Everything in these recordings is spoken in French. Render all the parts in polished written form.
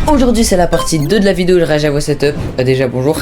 Aujourd'hui c'est la partie 2 de la vidéo où je réagis à vos setups. Déjà bonjour.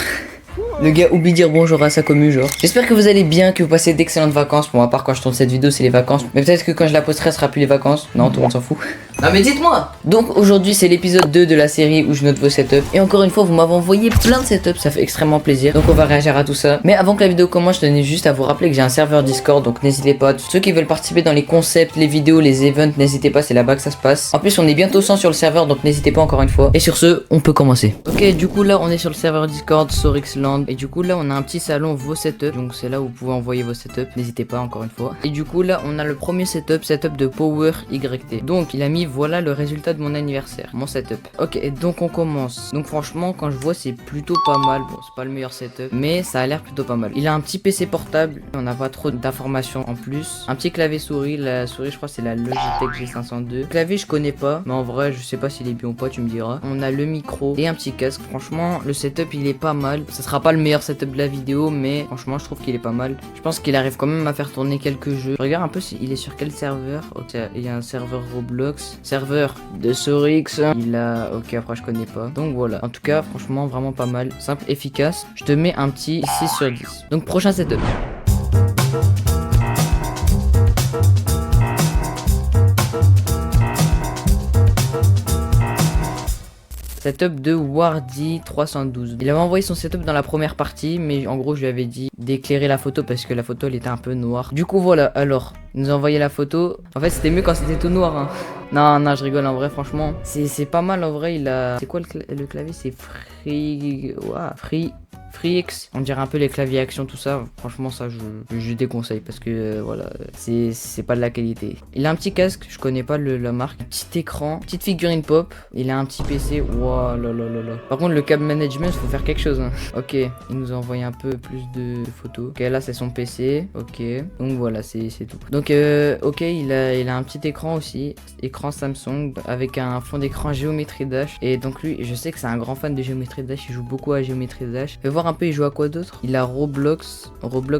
Le gars oublie de dire bonjour à sa commu genre. J'espère que vous allez bien, que vous passez d'excellentes vacances. Bon à part quand je tourne cette vidéo c'est les vacances. Mais peut-être que quand je la posterai ce sera plus les vacances. Non tout le monde s'en fout. Non mais dites-moi. Donc aujourd'hui c'est l'épisode 2 de la série où je note vos setups. Et encore une fois vous m'avez envoyé plein de setups, ça fait extrêmement plaisir. Donc on va réagir à tout ça. Mais avant que la vidéo commence je tenais juste à vous rappeler que j'ai un serveur Discord. Donc n'hésitez pas, ceux qui veulent participer dans les concepts, les vidéos, les events, n'hésitez pas, c'est là-bas que ça se passe. En plus on est bientôt 100 sur le serveur donc n'hésitez pas encore une fois. Et sur ce on peut commencer. Ok du coup là on est sur le serveur Discord Sorixland. Et du coup là on a un petit salon vos setups. Donc c'est là où vous pouvez envoyer vos setups. N'hésitez pas encore une fois. Et du coup là on a le premier setup de Power YT. Donc il a mis voilà le résultat de mon anniversaire, mon setup. Ok et donc on commence. Donc franchement quand je vois c'est plutôt pas mal. Bon c'est pas le meilleur setup mais ça a l'air plutôt pas mal. Il a un petit PC portable. On n'a pas trop d'informations en plus. Un petit clavier souris. La souris je crois c'est la Logitech G502. Le clavier je connais pas. Mais en vrai je sais pas s'il est bien ou pas, tu me diras. On a le micro et un petit casque. Franchement le setup il est pas mal. Ça sera pas le meilleur setup de la vidéo mais franchement je trouve qu'il est pas mal. Je pense qu'il arrive quand même à faire tourner quelques jeux. Je regarde un peu s'il est sur quel serveur. Ok il y a un serveur Roblox. Serveur de Sorix. Il a... Ok après je connais pas. Donc voilà. En tout cas franchement vraiment pas mal. Simple, efficace. Je te mets un petit 6 sur 10. Donc prochain setup. Setup de Wardy 312. Il avait envoyé son setup dans la première partie, mais en gros je lui avais dit d'éclairer la photo parce que la photo elle était un peu noire. Du coup voilà, alors, il nous a envoyé la photo. En fait c'était mieux quand c'était tout noir hein. Non, je rigole en vrai, franchement. C'est pas mal en vrai, il a... C'est quoi le clavier? C'est FreeX. On dirait un peu les claviers action, tout ça. Franchement, ça, je déconseille parce que voilà, c'est pas de la qualité. Il a un petit casque, je connais pas la marque. Un petit écran, petite figurine pop. Il a un petit PC. Wow, là. Par contre, le câble management, faut faire quelque chose. Hein. Ok, il nous a envoyé un peu plus de photos. Ok, là, c'est son PC. Ok, donc voilà, c'est tout. Donc, ok, il a un petit écran aussi. Écran Samsung avec un fond d'écran Geometry Dash. Et donc, lui, je sais que c'est un grand fan de Geometry Dash. Il joue beaucoup à Geometry Dash. Je vais voir un peu il joue à quoi d'autre. Il a Roblox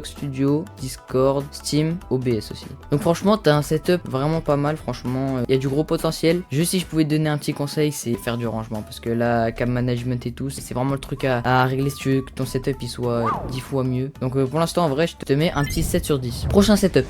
Studio, Discord, Steam, OBS aussi. Donc franchement t'as un setup vraiment pas mal. Franchement il y a du gros potentiel. Juste si je pouvais te donner un petit conseil c'est faire du rangement. Parce que là cam management et tout c'est vraiment le truc à régler si tu veux que ton setup il soit 10 fois mieux. Donc pour l'instant en vrai je te mets un petit 7 sur 10. Prochain setup.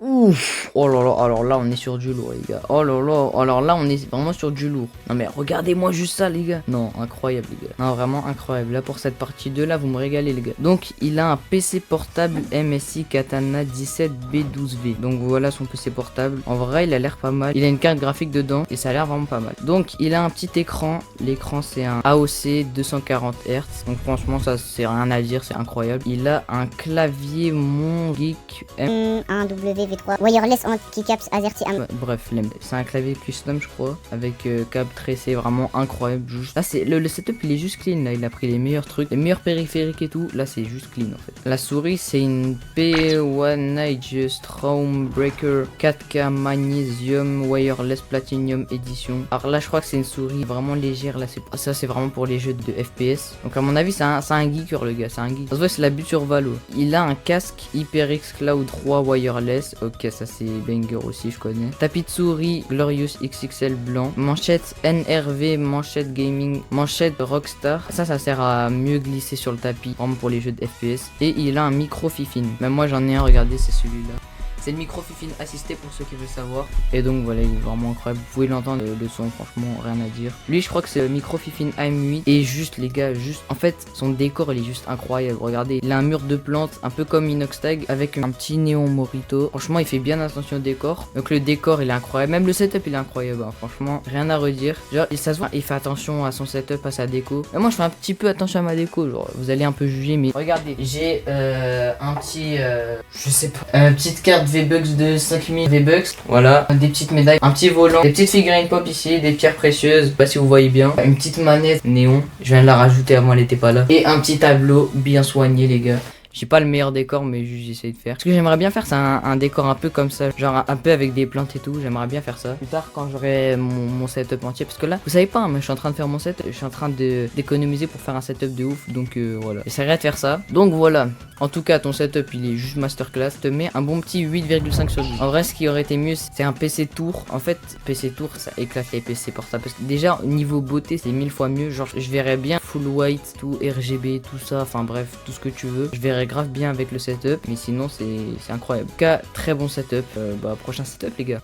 Ouf, oh là là, alors là on est sur du lourd les gars. Oh là là, alors là on est vraiment sur du lourd. Non mais regardez-moi juste ça les gars. Non, incroyable les gars. Non, vraiment incroyable. Là pour cette partie 2 là, vous me régalez les gars. Donc il a un PC portable MSI Katana 17B12V. Donc voilà son PC portable. En vrai il a l'air pas mal. Il a une carte graphique dedans et ça a l'air vraiment pas mal. Donc il a un petit écran. L'écran c'est un AOC 240 Hz. Donc franchement ça c'est rien à dire, c'est incroyable. Il a un clavier Mon Geek un WV3 wireless anti-caps AZERTY. Bref, c'est un clavier custom je crois avec câble tressé, vraiment incroyable. Juste là c'est le setup il est juste clean là, il a pris les meilleurs trucs, les meilleurs périphériques et tout. Là c'est juste clean en fait. La souris c'est une P1 Stormbreaker 4K Magnesium Wireless Platinum Edition. Alors là je crois que c'est une souris vraiment légère là, ça c'est vraiment pour les jeux de FPS. Donc à mon avis c'est un geeker le gars, c'est un geek. Ça se voit c'est la but sur Valo. Il a un casque HyperX Cloud 3 wireless. Ok ça c'est banger aussi je connais. Tapis de souris Glorious XXL blanc. Manchette NRV, manchette gaming, manchette Rockstar. Ça sert à mieux glisser sur le tapis, vraiment pour les jeux de FPS. Et il a un micro Fifine. Même moi j'en ai un, regardez c'est celui-là. C'est le micro Fifine assisté pour ceux qui veulent savoir. Et donc voilà, il est vraiment incroyable. Vous pouvez l'entendre, le son, franchement, rien à dire. Lui, je crois que c'est le micro Fifine AM8. Et juste, les gars, en fait, son décor, il est juste incroyable. Regardez, il a un mur de plantes, un peu comme Inoxtag, avec un petit néon Morito. Franchement, il fait bien attention au décor. Donc le décor, il est incroyable. Même le setup, il est incroyable. Hein. Franchement, rien à redire. Genre, ça se voit, il fait attention à son setup, à sa déco. Mais moi, je fais un petit peu attention à ma déco. Genre, vous allez un peu juger, mais regardez, j'ai un petit, je sais pas, petite carte V-Bucks de 5000 V-Bucks. Voilà, des petites médailles, un petit volant, des petites figurines pop ici, des pierres précieuses, je sais pas si vous voyez bien. Une petite manette néon, je viens de la rajouter avant, elle était pas là. Et un petit tableau bien soigné les gars. J'ai pas le meilleur décor, mais juste j'essaie de faire. Ce que j'aimerais bien faire, c'est un décor un peu comme ça, genre un peu avec des plantes et tout. J'aimerais bien faire ça plus tard quand j'aurai mon setup entier, parce que là, vous savez pas, hein, mais je suis en train de faire mon set, je suis en train d'économiser pour faire un setup de ouf, donc voilà. J'essaierai de faire ça. Donc voilà. En tout cas, ton setup, il est juste masterclass. Te mets un bon petit 8,5 sur 10. En vrai, ce qui aurait été mieux, c'est un PC Tour. En fait, PC Tour, ça éclate les PC portables. Parce que déjà, niveau beauté, c'est 1000 fois mieux. Genre, je verrais bien full white, tout RGB, tout ça. Enfin bref, tout ce que tu veux. Je verrais grave bien avec le setup. Mais sinon, c'est incroyable. En tout cas, très bon setup. Prochain setup, les gars.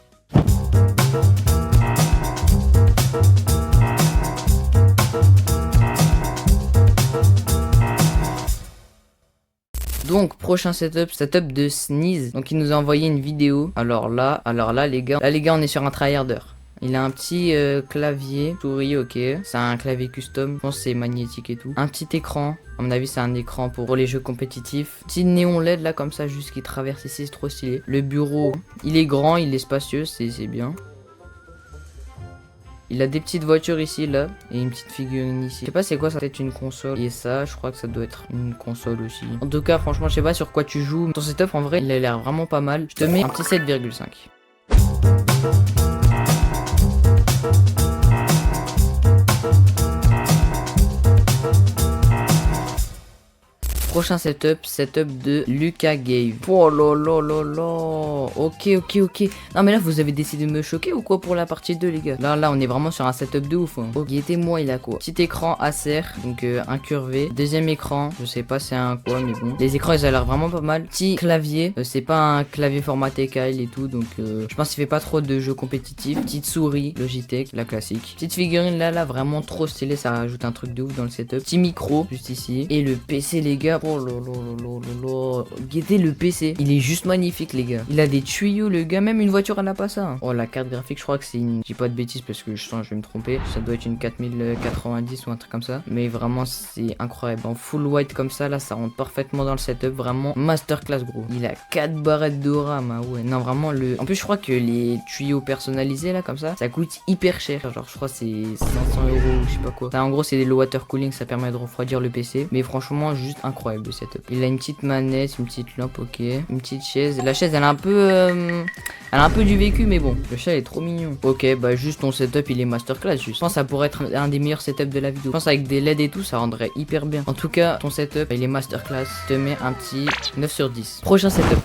Donc prochain setup de Sneeze. Donc il nous a envoyé une vidéo. Alors là les gars, on est sur un tryharder. Il a un petit clavier souris, ok. C'est un clavier custom, je pense que c'est magnétique et tout. Un petit écran, à mon avis c'est un écran pour les jeux compétitifs. Petit néon LED là comme ça juste qui traverse ici, c'est trop stylé. Le bureau, il est grand, il est spacieux, c'est bien. Il a des petites voitures ici, là, et une petite figurine ici. Je sais pas c'est quoi, ça peut être une console. Et ça, je crois que ça doit être une console aussi. En tout cas, franchement, je sais pas sur quoi tu joues. Ton setup, en vrai, il a l'air vraiment pas mal. Je te mets un petit 7,5. Prochain setup de Lucas Gave. Oh là là là là. Ok. Non mais là vous avez décidé de me choquer ou quoi pour la partie 2 les gars. Là on est vraiment sur un setup de ouf. Hein. Ok, moi il a quoi? Petit écran Acer, donc incurvé. Deuxième écran, je sais pas c'est un quoi mais bon. Les écrans ils ont l'air vraiment pas mal. Petit clavier, c'est pas un clavier formaté Kyle et tout donc je pense qu'il fait pas trop de jeux compétitifs. Petite souris Logitech, la classique. Petite figurine là vraiment trop stylé, ça rajoute un truc de ouf dans le setup. Petit micro juste ici. Et le PC les gars. Oh là. Guettez le PC. Il est juste magnifique les gars. Il a des tuyaux le gars. Même une voiture elle a pas ça. Hein. Oh la carte graphique je crois que c'est une... J'ai pas de bêtises parce que je sens que je vais me tromper. Ça doit être une 4090 ou un truc comme ça. Mais vraiment c'est incroyable. En full white comme ça là ça rentre parfaitement dans le setup. Vraiment masterclass gros. Il a 4 barrettes de RAM. Ah ouais. Non vraiment le... En plus je crois que les tuyaux personnalisés là comme ça coûte hyper cher. Genre je crois que c'est 500 € ou je sais pas quoi. Là, en gros c'est des low water cooling. Ça permet de refroidir le PC. Mais franchement juste incroyable. De setup. Il a une petite manette, une petite lampe, ok. Une petite chaise. La chaise, elle a un peu du vécu, mais bon. Le chat est trop mignon. Ok, bah juste ton setup, il est masterclass. Juste. Je pense que ça pourrait être un des meilleurs setups de la vidéo. Je pense avec des LED et tout, ça rendrait hyper bien. En tout cas, ton setup, il est masterclass. Je te mets un petit 9 sur 10. Prochain setup.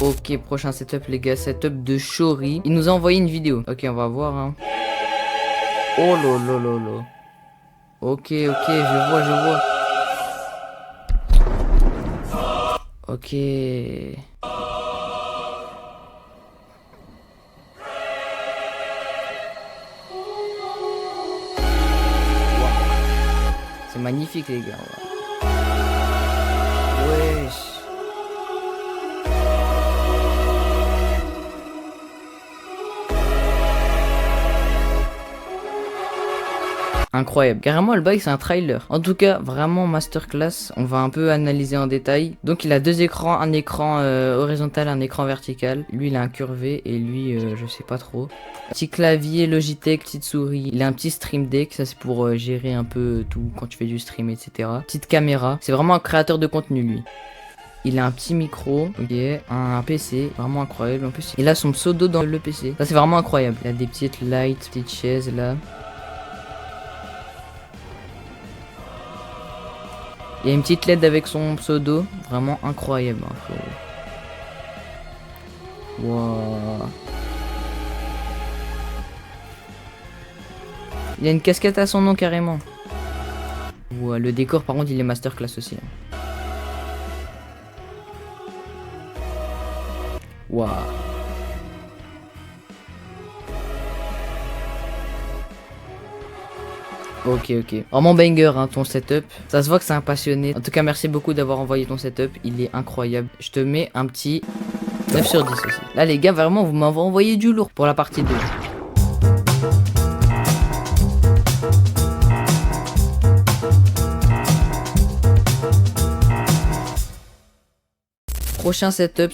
Ok, prochain setup les gars, setup de Shori. Il nous a envoyé une vidéo. Ok, on va voir. Hein. Oh là. Ok, je vois. Ok. C'est magnifique les gars. Wesh. Incroyable. Carrément, le bail, c'est un trailer. En tout cas, vraiment masterclass. On va un peu analyser en détail. Donc, il a deux écrans. Un écran horizontal, un écran vertical. Lui, il a un curvé et lui, je sais pas trop. Petit clavier Logitech, petite souris. Il a un petit stream deck. Ça, c'est pour gérer un peu tout quand tu fais du stream, etc. Petite caméra. C'est vraiment un créateur de contenu, lui. Il a un petit micro, ok, un PC, vraiment incroyable. En plus, il a son pseudo dans le PC. Ça, c'est vraiment incroyable. Il a des petites lights, petites chaises là. Il y a une petite LED avec son pseudo, vraiment incroyable. Hein, wow. Il y a une casquette à son nom carrément. Wow, le décor par contre il est masterclass aussi. Waouh. Ok. Vraiment banger hein, ton setup. Ça se voit que c'est un passionné. En tout cas, merci beaucoup d'avoir envoyé ton setup. Il est incroyable. Je te mets un petit 9 sur 10 aussi. Là, les gars, vraiment, vous m'avez envoyé du lourd pour la partie 2. Prochain setup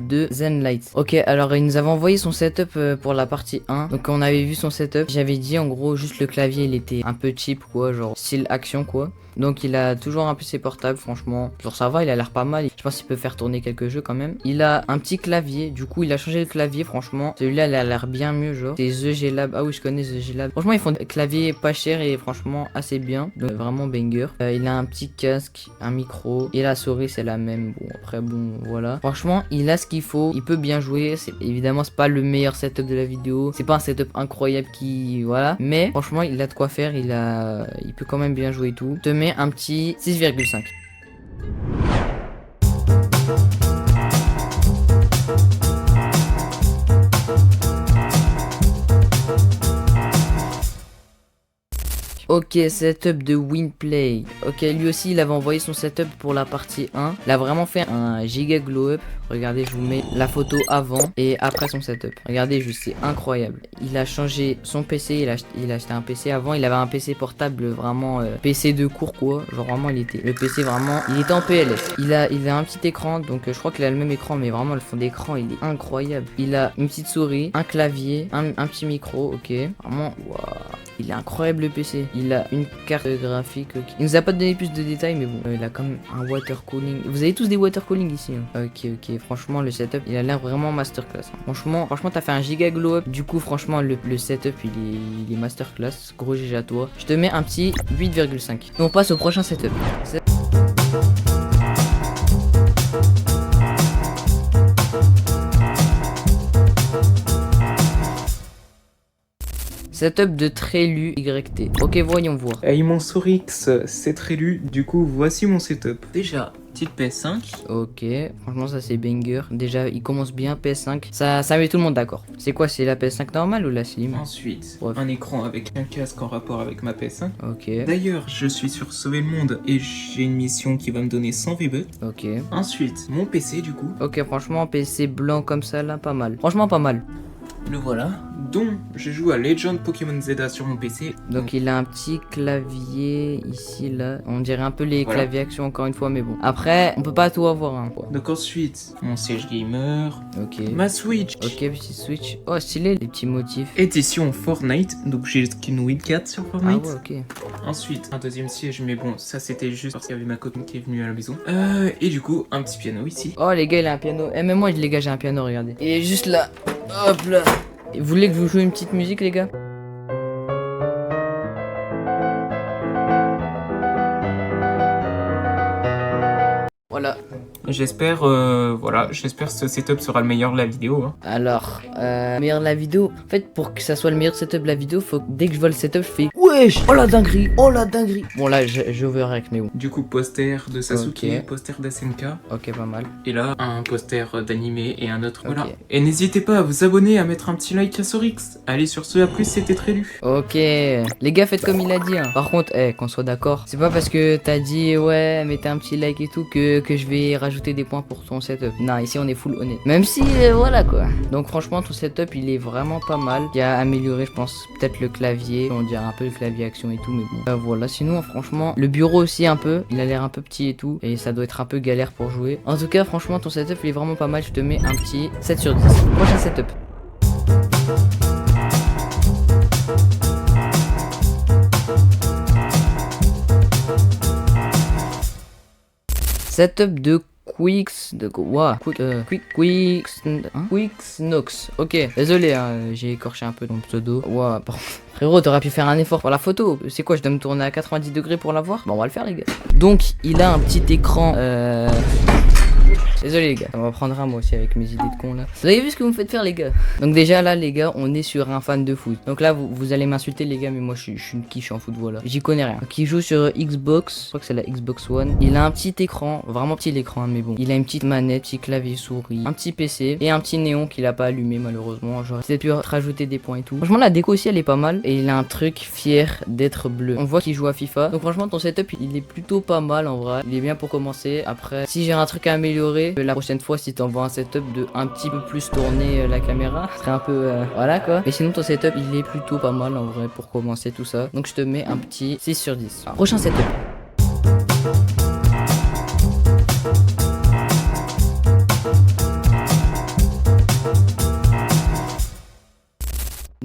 de Zenlight. Ok, alors il nous avait envoyé son setup pour la partie 1. Donc on avait vu son setup. J'avais dit en gros juste le clavier il était un peu cheap quoi, genre style action quoi. Donc il a toujours un PC portable franchement. Genre ça va, il a l'air pas mal. Je pense qu'il peut faire tourner quelques jeux quand même. Il a un petit clavier, du coup il a changé le clavier franchement. Celui-là il a l'air bien mieux genre. C'est The G Lab, ah oui je connais The G Lab. Franchement ils font des claviers pas cher et franchement assez bien. Donc vraiment banger. Il a un petit casque, un micro et la souris c'est la même. Bon après bon voilà. Franchement il a ce qu'il faut, il peut bien jouer. Évidemment c'est pas le meilleur setup de la vidéo. C'est pas un setup incroyable qui voilà. Mais franchement il a de quoi faire, il peut quand même bien jouer et tout. Je te mets un petit 6,5. Ok, setup de Winplay. Ok, lui aussi, il avait envoyé son setup pour la partie 1. Il a vraiment fait un giga glow up. Regardez, je vous mets la photo avant et après son setup. Regardez, juste, c'est incroyable. Il a changé son PC. Il a acheté un PC avant. Il avait un PC portable, vraiment PC de cours, quoi. Genre, vraiment, le PC, vraiment, il était en PLS. Il a un petit écran. Donc, je crois qu'il a le même écran, mais vraiment, le fond d'écran, il est incroyable. Il a une petite souris, un clavier, un petit micro. Ok, vraiment, waouh. Il est incroyable le PC. Il a une carte graphique. Okay. Il nous a pas donné plus de détails, mais bon, il a quand même un water cooling. Vous avez tous des water cooling ici. Hein. Ok. Franchement, le setup, il a l'air vraiment masterclass. Hein. Franchement, t'as fait un giga glow up. Du coup, franchement, le setup, il est masterclass. Gros GG à toi. Je te mets un petit 8,5. On passe au prochain setup. Setup de Trélu YT. Ok, voyons voir. Hey mon Sorix, c'est Trélu, du coup voici mon setup. Déjà, petite PS5. Ok, franchement ça c'est banger. Déjà il commence bien PS5. Ça met tout le monde d'accord. C'est quoi, c'est la PS5 normale ou la Slim? Ensuite, Bref. un écran avec un casque en rapport avec ma PS5. Ok. D'ailleurs, je suis sur Sauver le Monde et j'ai une mission qui va me donner 100 V-Bucks. Ok. Ensuite, mon PC du coup. Ok, franchement PC blanc comme ça là, pas mal. Franchement pas mal. Le voilà. Donc, je joue à Legend Pokémon Zelda sur mon PC. Donc il a un petit clavier ici là. On dirait un peu les Voilà. claviers action encore une fois, mais bon. Après, on peut pas tout avoir hein. Donc ensuite, mon siège gamer. Ok. Ma Switch. Ok, petit Switch. Oh stylé les petits motifs. Édition Fortnite. Donc j'ai le skin Wildcat sur Ah Fortnite. ouais, ok. Ensuite, un deuxième siège, mais bon, ça c'était juste parce qu'il y avait ma copine qui est venue à la maison. Et du coup, un petit piano ici. Oh les gars, il a un piano. Eh même moi les gars, j'ai un piano, regardez. Il est juste là. Hop là. Et vous voulez que je vous joue une petite musique les gars? Voilà. J'espère, j'espère que ce setup sera le meilleur de la vidéo. Hein. Alors, meilleur de la vidéo. En fait, pour que ça soit le meilleur setup de la vidéo, faut que dès que je vois le setup, je fais wesh, oh la dinguerie, oh la dinguerie. Bon là, je overreact, mais bon. Du coup, poster de Sasuke, Ok. poster d'SNK, Ok, pas mal. et là, un poster d'animé et un autre. Ok. Voilà. Et n'hésitez pas à vous abonner, à mettre un petit like à Sorix. Allez, sur ce, à plus, c'était Trélu. Ok, les gars, faites comme il a dit. Hein. Par contre, qu'on soit d'accord, c'est pas parce que t'as dit ouais, mettez un petit like et tout que je vais rajouter des points pour ton setup. Non, ici on est full honnête. Même si, voilà quoi. Donc franchement, ton setup il est vraiment pas mal. Il a amélioré, je pense, peut-être le clavier. On dirait un peu le clavier action et tout, mais bon. Voilà, sinon franchement, le bureau aussi un peu. Il a l'air un peu petit et tout. Et ça doit être un peu galère pour jouer. En tout cas, franchement, ton setup il est vraiment pas mal. Je te mets un petit 7 sur 10. Prochain setup. Setup de Quixnox. Ok, désolé, hein, j'ai écorché un peu ton pseudo. Wow, pardon. Frérot, t'aurais pu faire un effort pour la photo. C'est quoi, je dois me tourner à 90 degrés pour la voir? Bon, on va le faire, les gars. Donc, il a un petit écran. Désolé les gars, ça m'apprendra moi aussi avec mes idées de con là. Vous avez vu ce que vous me faites faire les gars? Donc déjà là les gars, on est sur un fan de foot. Donc là vous allez m'insulter les gars, mais moi je suis une quiche en foot, voilà. J'y connais rien. Donc il joue sur Xbox, je crois que c'est la Xbox One. Il a un petit écran, vraiment petit l'écran mais bon. Il a une petite manette, petit clavier souris, un petit PC et un petit néon qu'il a pas allumé malheureusement. J'aurais peut-être pu rajouter des points et tout. Franchement la déco aussi elle est pas mal. Et il a un truc fier d'être bleu. On voit qu'il joue à FIFA. Donc franchement ton setup il est plutôt pas mal en vrai. Il est bien pour commencer. Après si j'ai un truc à améliorer, la prochaine fois si t'envoies un setup de un petit peu plus tourner la caméra, ce serait un peu voilà quoi. Mais sinon ton setup il est plutôt pas mal en vrai pour commencer tout ça. Donc je te mets un petit 6 sur 10. Alors, prochain setup.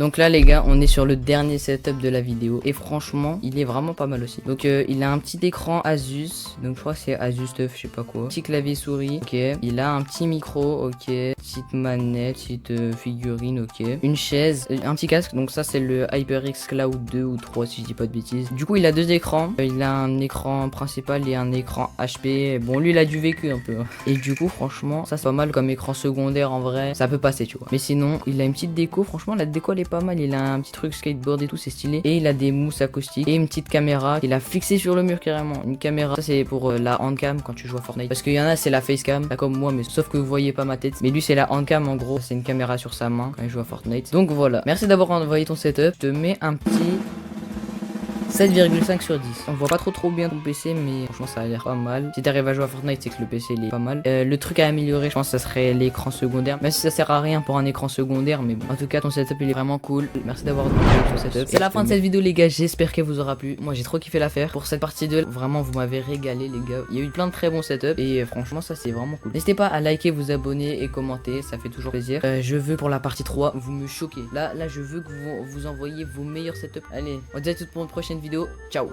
Donc là les gars, on est sur le dernier setup de la vidéo et franchement il est vraiment pas mal aussi. Donc il a un petit écran Asus, donc je crois que c'est Asus Stuff, je sais pas quoi. Petit clavier souris, ok. Il a un petit micro, ok. Petite manette, petite figurine, ok. Une chaise, un petit casque, donc ça c'est le HyperX Cloud 2 ou 3 si je dis pas de bêtises. Du coup il a deux écrans, il a un écran principal et un écran HP. Bon lui il a du vécu un peu. Et du coup franchement ça c'est pas mal comme écran secondaire en vrai, ça peut passer tu vois. Mais sinon il a une petite déco, franchement la déco elle est pas mal. Il a un petit truc skateboard et tout, c'est stylé. Et il a des mousses acoustiques et une petite caméra qu'il a fixée sur le mur carrément. Une caméra, ça c'est pour la handcam quand tu joues à Fortnite. Parce qu'il y en a c'est la facecam, pas comme moi, mais sauf que vous voyez pas ma tête. Mais lui c'est la handcam en gros, c'est une caméra sur sa main quand il joue à Fortnite. Donc voilà, merci d'avoir envoyé ton setup. Je te mets un petit 7,5 sur 10. On voit pas trop bien ton PC, mais franchement ça a l'air pas mal. Si t'arrives à jouer à Fortnite, c'est que le PC il est pas mal. Le truc à améliorer, je pense que ça serait l'écran secondaire. Même si ça sert à rien pour un écran secondaire, mais bon. En tout cas, ton setup il est vraiment cool. Merci d'avoir donné ton setup. C'est la fin de cette vidéo les gars, j'espère qu'elle vous aura plu. Moi j'ai trop kiffé l'affaire. Pour cette partie 2, vraiment vous m'avez régalé les gars. Il y a eu plein de très bons setups et franchement ça c'est vraiment cool. N'hésitez pas à liker, vous abonner et commenter, ça fait toujours plaisir. Je veux pour la partie 3, vous me choquez. Là je veux que vous envoyiez vos meilleurs setups. Allez, on se dit à toutes pour une prochaine vidéo. Ciao.